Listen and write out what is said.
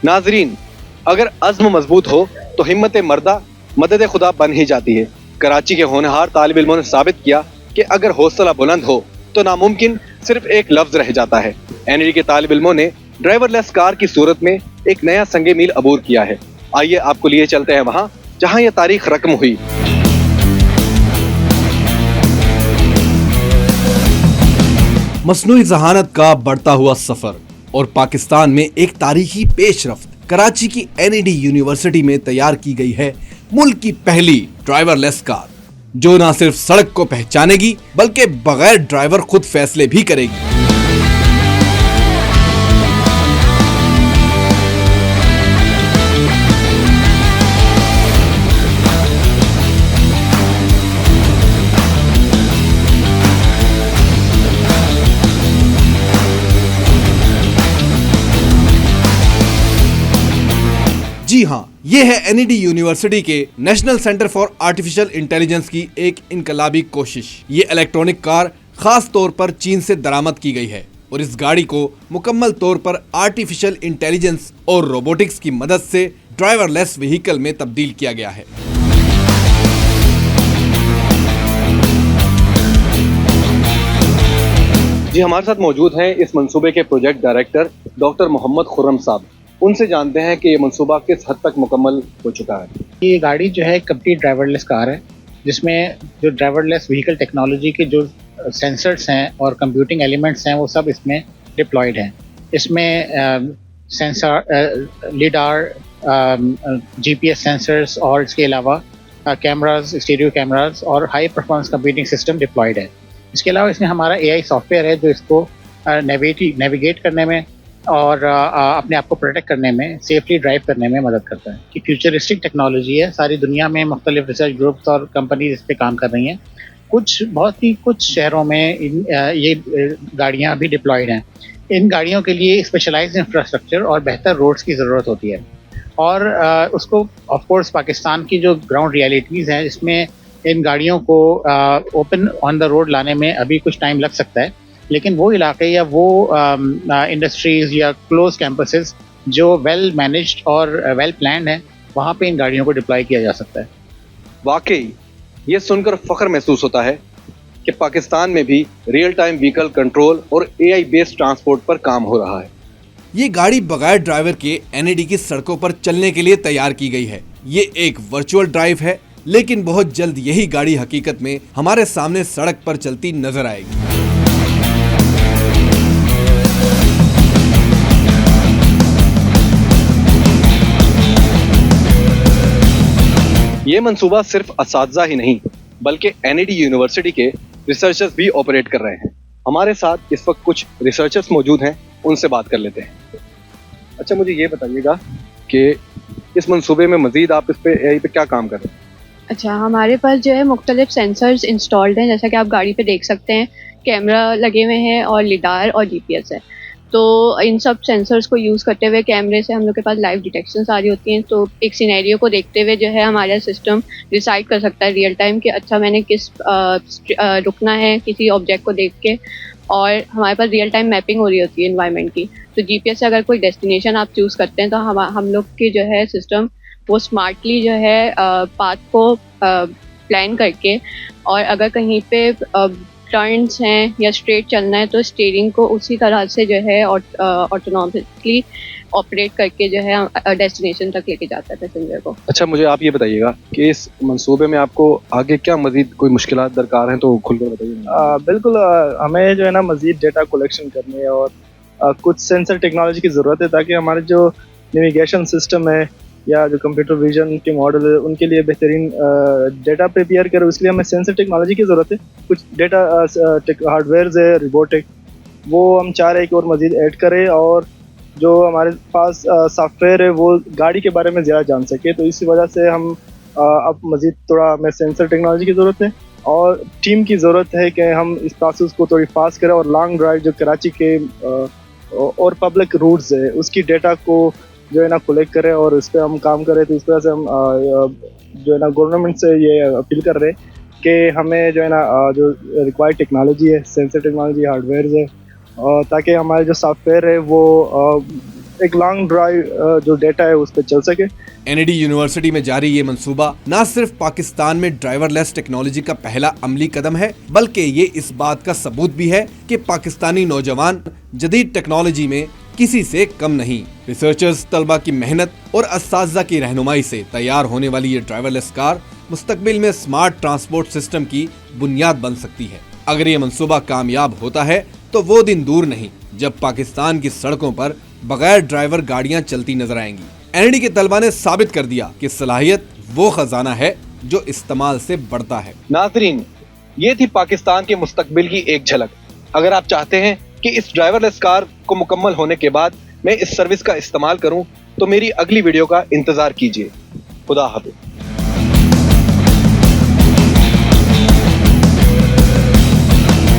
नाजरीन, अगर अज़्म मजबूत हो तो हिम्मत मर्दा मदद खुदा बन ही जाती है। कराची के होनहार तालिब इल्मों ने साबित किया कि अगर हौसला बुलंद हो तो नामुमकिन सिर्फ एक लफ्ज रह जाता है। एनडी के तालिब इल्मों ने ड्राइवरलेस कार की सूरत में एक नया संगे मील अबूर किया है। आइए आपको लिए चलते हैं वहां जहां यह तारीख रकम हुई। मसनूई ज़हानत का बढ़ता हुआ सफर और पाकिस्तान में एक तारीखी पेशरफ्त। कराची की एनईडी यूनिवर्सिटी में तैयार की गई है मुल्क की पहली ड्राइवरलेस कार, जो न सिर्फ सड़क को पहचानेगी बल्कि बगैर ड्राइवर खुद फैसले भी करेगी। जी हाँ, ये है एनईडी यूनिवर्सिटी के national centre for artificial intelligence की एक इनकलाबी कोशिश। ये इलेक्ट्रॉनिक कार खास तौर पर चीन से दरामद की गई है और इस गाड़ी को मुकम्मल तौर पर आर्टिफिशियल इंटेलिजेंस और रोबोटिक्स की मदद से ड्राइवरलेस व्हीकल में तब्दील किया गया है। जी, हमारे साथ मौजूद हैं इस मंसूबे के project director doctor Mohammad Khurram sahab. उनसे जानते हैं कि ये मंसूबा किस हद तक मुकम्मल हो चुका है। ये गाड़ी जो है कंप्लीट ड्राइवरलेस कार है, जिसमें जो ड्राइवरलेस व्हीकल टेक्नोलॉजी के जो सेंसर्स हैं और कंप्यूटिंग एलिमेंट्स हैं वो सब इसमें डिप्लॉयड हैं। इसमें सेंसर लिडार, जीपीएस सेंसर्स और इसके अलावा कैमरास, स्टीरियो कैमरास और high performance computing system deployed है। इसके अलावा इसमें हमारा एआई सॉफ्टवेयर है जो इसको नेविगेट करने में और अपने आप को प्रोटेक्ट करने में, सेफली ड्राइव करने में मदद करता है। कि फ्यूचरिस्टिक टेक्नोलॉजी है, सारी दुनिया में मुख्तलिफ रिसर्च ग्रुप्स और कंपनीज इस पर काम कर रही हैं। कुछ शहरों में ये गाड़ियाँ अभी डिप्लॉयड हैं। इन गाड़ियों के लिए स्पेशलाइज्ड इंफ्रास्ट्रक्चर और बेहतर रोड्स की ज़रूरत होती है और उसको ऑफ कोर्स पाकिस्तान की जो ग्राउंड रियलिटीज़ हैं इसमें इन गाड़ियों को ओपन ऑन द रोड लाने में अभी कुछ टाइम लग सकता है, लेकिन वो इलाके या वो इंडस्ट्रीज़ या क्लोज कैंपसेस जो वेल मैनेज्ड और वेल प्लान्ड हैं, वहाँ पे इन गाड़ियों को डिप्लॉय किया जा सकता है। वाकई ये सुनकर फख्र महसूस होता है कि पाकिस्तान में भी रियल टाइम व्हीकल कंट्रोल और एआई बेस्ड ट्रांसपोर्ट पर काम हो रहा है। ये गाड़ी बगैर ड्राइवर के एनईडी की सड़कों पर चलने के लिए तैयार की गई है। ये एक वर्चुअल ड्राइव है, लेकिन बहुत जल्द यही गाड़ी हकीकत में हमारे सामने सड़क पर चलती नजर आएगी। ये मंसूबा सिर्फ असातिज़ा ही नहीं बल्कि एनईडी यूनिवर्सिटी के रिसर्चर्स भी ऑपरेट कर रहे हैं। हमारे साथ इस वक्त कुछ रिसर्चर्स मौजूद हैं, उनसे बात कर लेते हैं। अच्छा, मुझे ये बताइएगा कि इस मंसूबे में मजीद आप इस पे एआई पे क्या काम कर रहे हैं? अच्छा, हमारे पास जो है मुख्तलिफ सेंसर्स इंस्टॉल्ड हैं, जैसा कि आप गाड़ी पे देख सकते हैं। कैमरा लगे हुए हैं और लिडार और जीपीएस है। तो इन सब सेंसर्स को यूज़ करते हुए कैमरे से हम लोग के पास लाइव डिटेक्शन आ रही होती हैं। तो एक सिनेरियो को देखते हुए जो है हमारा सिस्टम डिसाइड कर सकता है रियल टाइम कि अच्छा मैंने किस रुकना है किसी ऑब्जेक्ट को देख के, और हमारे पास रियल टाइम मैपिंग हो रही होती है एनवायरनमेंट की। तो जीपीएस से अगर कोई डेस्टिनेशन आप चूज़ करते हैं तो हम लोग की जो है सिस्टम वो स्मार्टली जो है पाथ को प्लान करके, और अगर कहीं पे टर्न्स हैं या स्ट्रेट चलना है तो स्टीयरिंग को उसी तरह से जो है ऑटोनॉमसली ऑपरेट करके जो है डेस्टिनेशन तक लेके जाता है पैसेंजर को। अच्छा, मुझे आप ये बताइएगा कि इस मंसूबे में आपको आगे क्या मजीद कोई मुश्किलात दरकार हैं तो खुलकर बताइए। बिल्कुल, हमें जो है ना मजीद डेटा कलेक्शन करने और कुछ सेंसर टेक्नोलॉजी की ज़रूरत है ताकि हमारे जो नेविगेशन सिस्टम है या जो कंप्यूटर विजन के मॉडल है उनके लिए बेहतरीन डेटा प्रिपेयर करे। इसलिए हमें सेंसर टेक्नोलॉजी की ज़रूरत है। कुछ डेटा हार्डवेयर है रोबोटिक, वो हम चाह रहे हैं कि और मजीद ऐड करें और जो हमारे पास सॉफ्टवेयर है वो गाड़ी के बारे में ज़्यादा जान सके। तो इसी वजह से हम अब मजीद थोड़ा हमें सेंसर टेक्नोलॉजी की ज़रूरत है और टीम की ज़रूरत है कि हम इस प्रोसेस को थोड़ी फास्ट करें और लॉन्ग ड्राइव जो कराची के और पब्लिक रूट्स है उसकी डेटा को जो है ना कलेक्ट करें और इस पर हम काम करें। तो इस तरह से हम जो है ना गवर्नमेंट से ये अपील कर रहे हैं कि हमें जो है ना जो रिक्वायर्ड टेक्नोलॉजी है, सेंसर टेक्नोलॉजी, हार्डवेयर है, ताकि हमारे जो सॉफ्टवेयर है वो ایک لانگ ڈرائیو جو ڈیٹا ہے اس پہ چل سکے. NED یونیورسٹی میں جاری یہ منصوبہ نہ صرف پاکستان میں ڈرائیور لیس ٹیکنالوجی کا پہلا عملی قدم ہے بلکہ یہ اس بات کا ثبوت بھی ہے کہ پاکستانی نوجوان جدید ٹیکنالوجی میں کسی سے کم نہیں. ریسرچرز، طلبہ کی محنت اور اساتذہ کی رہنمائی سے تیار ہونے والی یہ ڈرائیور لیس کار مستقبل میں سمارٹ ٹرانسپورٹ سسٹم کی بنیاد بن سکتی ہے. اگر یہ منصوبہ کامیاب ہوتا ہے تو وہ دن دور نہیں جب پاکستان کی سڑکوں پر بغیر ڈرائیور گاڑیاں چلتی نظر آئیں گی. NED کے طلبہ نے ثابت کر دیا کہ صلاحیت وہ خزانہ ہے جو استعمال سے بڑھتا ہے. ناظرین، یہ تھی پاکستان کے مستقبل کی ایک جھلک. اگر آپ چاہتے ہیں کہ اس ڈرائیور لیس کار کو مکمل ہونے کے بعد میں اس سروس کا استعمال کروں تو میری اگلی ویڈیو کا انتظار کیجیے. خدا حافظ.